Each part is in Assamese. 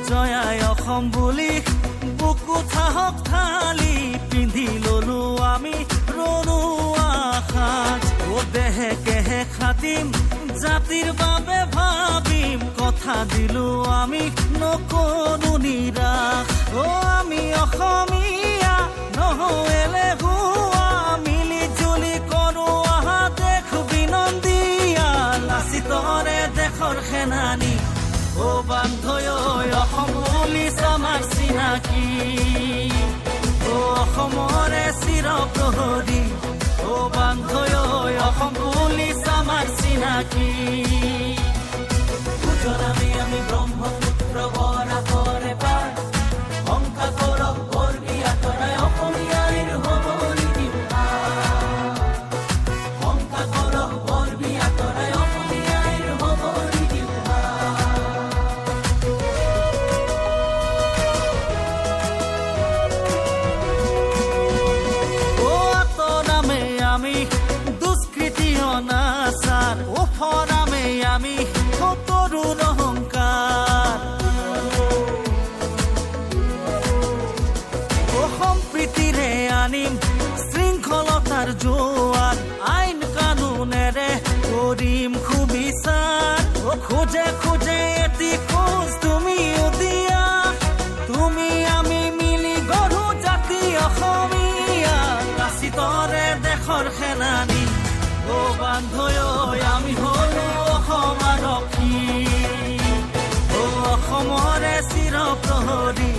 জয়াই অসম বুলি বুকু থাহক থালি পিন্ধি ললো আমি ৰলো আশাত দেহে কেহে খাটিম জাতিৰ বাবে ভাবিম কথা দিলো আমি নকৰো নিৰাশ আমি অসমীয়া নহলে হুৱা মিলি জুলি কৰো আহা দেশ বিনন্দিয়া লাচিতৰে দেশৰ সেনানী ও বান্ধৈ অসম পুলিচ আমাৰ চিনাকি ও অসমৰে চিৰ প্ৰহৰী ও বান্ধৈ অসম পুলিচ আমাৰ চিনাকি গুজৰাটী আমি ব্ৰহ্মপুত্ৰ বৰাকৰে পাৰ শংকা কৰক বৰ্গীয়া তৰাই অসমীয়াৰ হবলি দিম শংকা কৰক বৰ্গীয়া তৰাই অসমীয়াৰ হবলি দিম আমি দুষ্কৃতি অনাচাৰ ওফৰামে আমি তৰুণ অহংকাৰ সম্প্ৰীতিৰে আনিম শৃংখলতাৰ জোৱাৰ আইন কানুনেৰে কৰিম সুবিচাৰ খোজে খোজে এটি খোজ তুমিও দিয়া তুমি আমি মিলি গঢ়ো জাতি অসমীয়া লাচিতৰে দেশৰ সেনানী ও বান্ধৈ আমি হলো অসম আৰক্ষী ও অসমৰে চিৰ প্ৰহৰী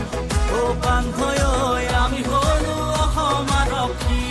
ও বান্ধৈ আমি হলো অসম আৰক্ষী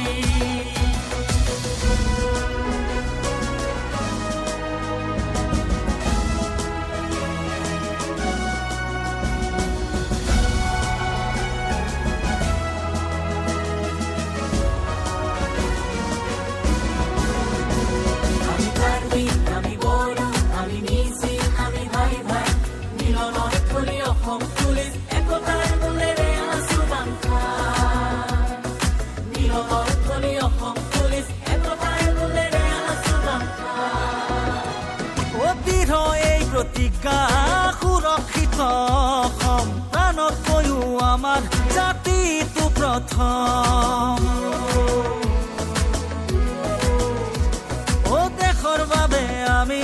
প্ৰতিজ্ঞা সুৰক্ষিত অসম প্ৰাণতকৈও আমাৰ জাতিটো প্ৰথম দেশৰ বাবে আমি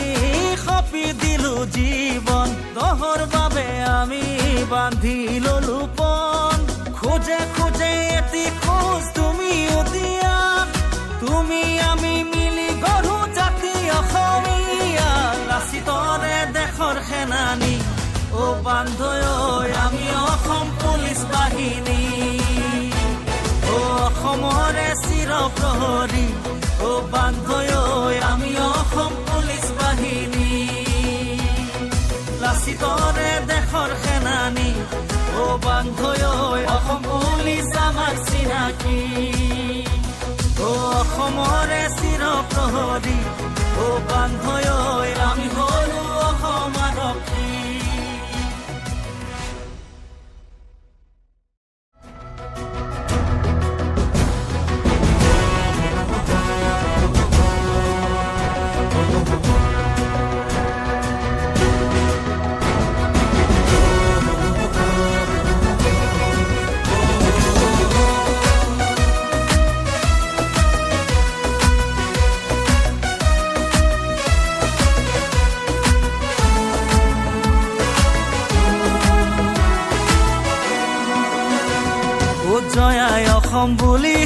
সপি দিলো জীৱন দহৰ বাবে আমি বান্ধি ললো পণ খোজে খোজে এটি খোজ তুমিও দিয়া তুমি আমি মিলি গঢ়ো জাতি অসমীয়া লাচিতৰে দেশৰ সেনানী ও বান্ধৈ আমি অসম পুলিচ বাহিনী ও অসমৰে চিৰ প্ৰহৰী ও বান্ধৈ আমি অসম পুলিচ বাহিনী লাচিতৰে দেশৰ সেনানী ও বান্ধৈ অসম পুলিচ আমাৰ চিনাকি ও অসমৰে চিৰ প্ৰহৰী ও বান্ধৈ আমি হলো অসম আৰক্ষী জয়াই অসম বুলি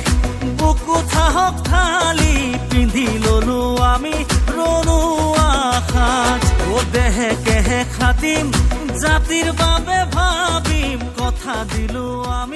বুকু থাহক থালি পিন্ধি ললো আমি ৰলো আশাত দেহে কেহে খাটিম জাতিৰ বাবে ভাবিম কথা দিলো আমি